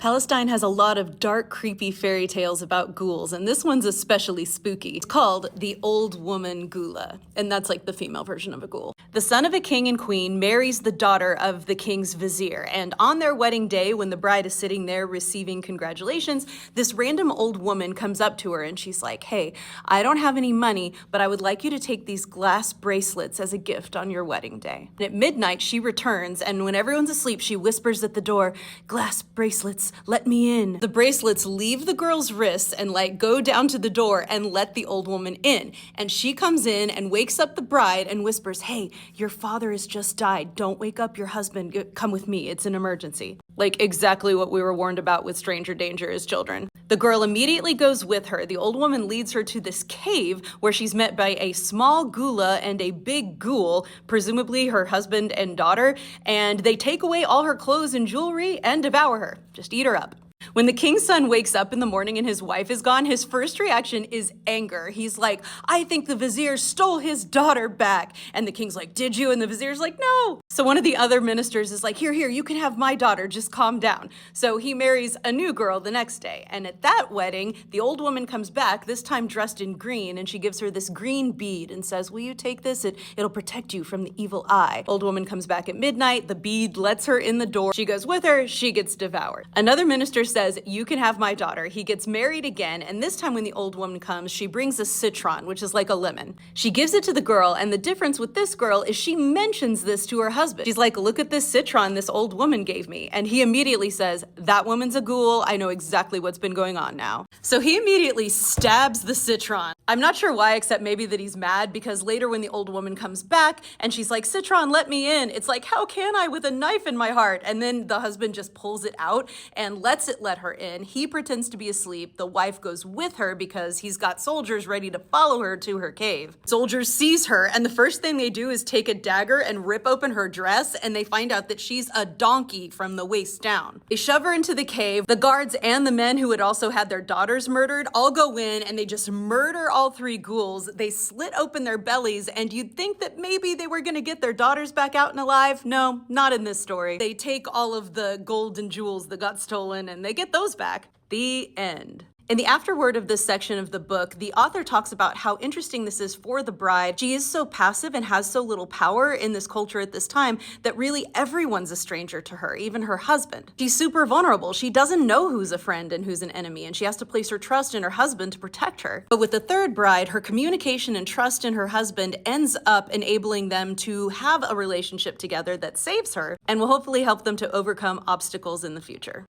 Palestine has a lot of dark, creepy fairy tales about ghouls, and this one's especially spooky. It's called the Old Woman Ghouleh, and that's like the female version of a ghoul. The son of a king and queen marries the daughter of the king's vizier, and on their wedding day, when the bride is sitting there receiving congratulations, this random old woman comes up to her and she's like, "Hey, I don't have any money, but I would like you to take these glass bracelets as a gift on your wedding day." And at midnight, she returns, and when everyone's asleep, she whispers at the door, "Glass bracelets, let me in." The bracelets leave the girl's wrists and like go down to the door and let the old woman in. And she comes in and wakes up the bride and whispers, "Hey, your father has just died. Don't wake up your husband. Come with me. It's an emergency." Like exactly what we were warned about with stranger danger as children. The girl immediately goes with her. The old woman leads her to this cave where she's met by a small ghoulah and a big ghoul, presumably her husband and daughter, and they take away all her clothes and jewelry and devour her. Just eat her up. When the king's son wakes up in the morning and his wife is gone, his first reaction is anger. He's like, "I think the vizier stole his daughter back." And the king's like, "Did you?" And the vizier's like, "No." So one of the other ministers is like, here, you can have my daughter, just calm down. So he marries a new girl the next day. And at that wedding, the old woman comes back, this time dressed in green, and she gives her this green bead and says, "Will you take this? It'll protect you from the evil eye." Old woman comes back at midnight, the bead lets her in the door. She goes with her, she gets devoured. Another minister says, "You can have my daughter." He gets married again, and this time when the old woman comes, she brings a citron, which is like a lemon. She gives it to the girl, and the difference with this girl is she mentions this to her husband. She's like, "Look at this citron this old woman gave me." And he immediately says, "That woman's a ghoul. I know exactly what's been going on now." So he immediately stabs the citron. I'm not sure why, except maybe that he's mad, because later when the old woman comes back and she's like, "Citron, let me in," it's like, "How can I with a knife in my heart?" And then the husband just pulls it out and lets it let her in. He pretends to be asleep. The wife goes with her because he's got soldiers ready to follow her to her cave. Soldiers sees her, and the first thing they do is take a dagger and rip open her dress, and they find out that she's a donkey from the waist down. They shove her into the cave. The guards and the men who had also had their daughters murdered all go in, and they just murder all three ghouls. They slit open their bellies, and you'd think that maybe they were gonna get their daughters back out and alive. No, not in this story. They take all of the gold and jewels that got stolen, and they get those back. The end. In the afterword of this section of the book, the author talks about how interesting this is for the bride. She is so passive and has so little power in this culture at this time that really everyone's a stranger to her, even her husband. She's super vulnerable. She doesn't know who's a friend and who's an enemy, and she has to place her trust in her husband to protect her. But with the third bride, her communication and trust in her husband ends up enabling them to have a relationship together that saves her and will hopefully help them to overcome obstacles in the future.